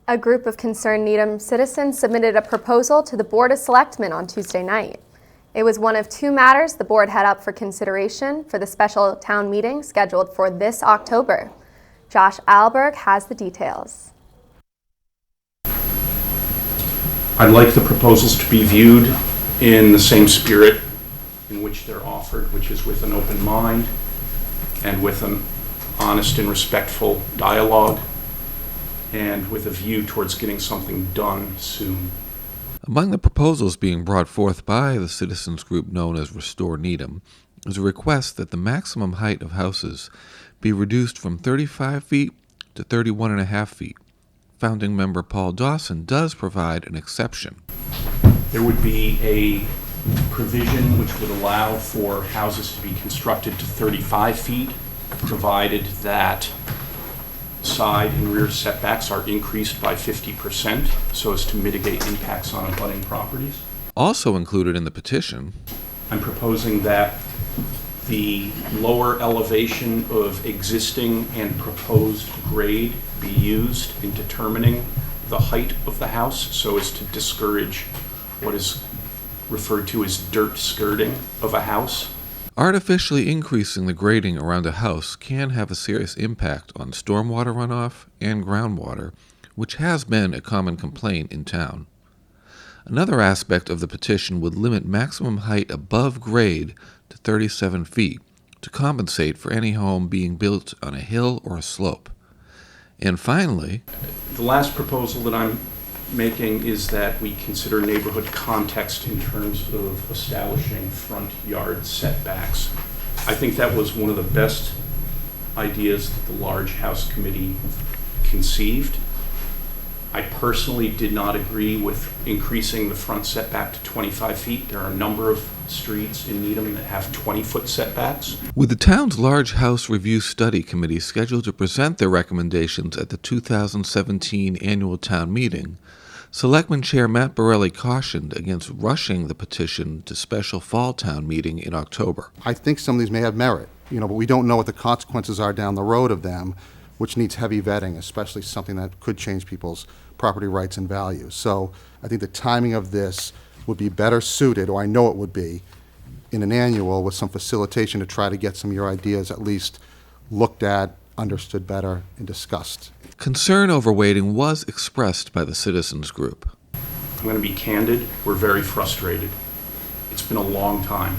A group of concerned Needham citizens submitted a proposal to the Board of Selectmen on Tuesday night. It was one of two matters the board had up for consideration for the special town meeting scheduled for this October. Josh Alberg has the details. I'd like the proposals to be viewed in the same spirit in which they're offered, which is with an open mind and with an honest and respectful dialogue, and with a view towards getting something done soon. Among the proposals being brought forth by the citizens group known as Restore Needham is a request that the maximum height of houses be reduced from 35 feet to 31.5 feet. Founding member Paul Dawson does provide an exception. There would be a provision which would allow for houses to be constructed to 35 feet, provided that side and rear setbacks are increased by 50% so as to mitigate impacts on abutting properties. Also included in the petition, I'm proposing that the lower elevation of existing and proposed grade be used in determining the height of the house so as to discourage what is referred to as dirt skirting of a house. artificially increasing the grading around a house can have a serious impact on stormwater runoff and groundwater, which has been a common complaint in town. Another aspect of the petition would limit maximum height above grade to 37 feet to compensate for any home being built on a hill or a slope. And finally, the last proposal that I'm making is that we consider neighborhood context in terms of establishing front yard setbacks. I think that was one of the best ideas that the large house committee conceived. I personally did not agree with increasing the front setback to 25 feet. There are a number of streets in Needham that have 20-foot setbacks. With the town's Large House Review Study Committee scheduled to present their recommendations at the 2017 annual town meeting, Selectmen Chair Matt Borrelli cautioned against rushing the petition to special fall town meeting in October. I think some of these may have merit, but we don't know what the consequences are down the road of them, which needs heavy vetting, especially something that could change people's property rights and values. So I think the timing of this would be better suited, or I know it would be, in an annual with some facilitation to try to get some of your ideas at least looked at, understood better, and discussed. Concern over waiting was expressed by the citizens group. I'm going to be candid. We're very frustrated. It's been a long time,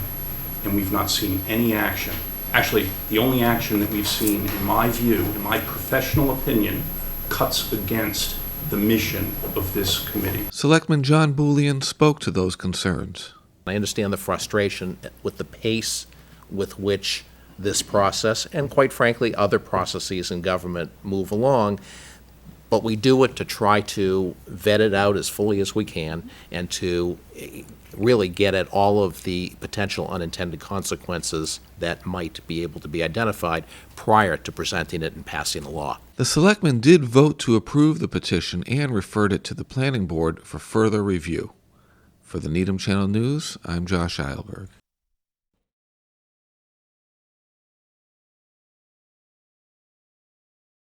and we've not seen any action. Actually, the only action that we've seen, in my view, in my professional opinion, cuts against the mission of this committee. Selectman John Bulian spoke to those concerns. I understand the frustration with the pace with which this process, and quite frankly, other processes in government move along, but we do it to try to vet it out as fully as we can and to really get at all of the potential unintended consequences that might be able to be identified prior to presenting it and passing the law. The selectmen did vote to approve the petition and referred it to the planning board for further review. For the Needham Channel News, I'm Josh Eilberg.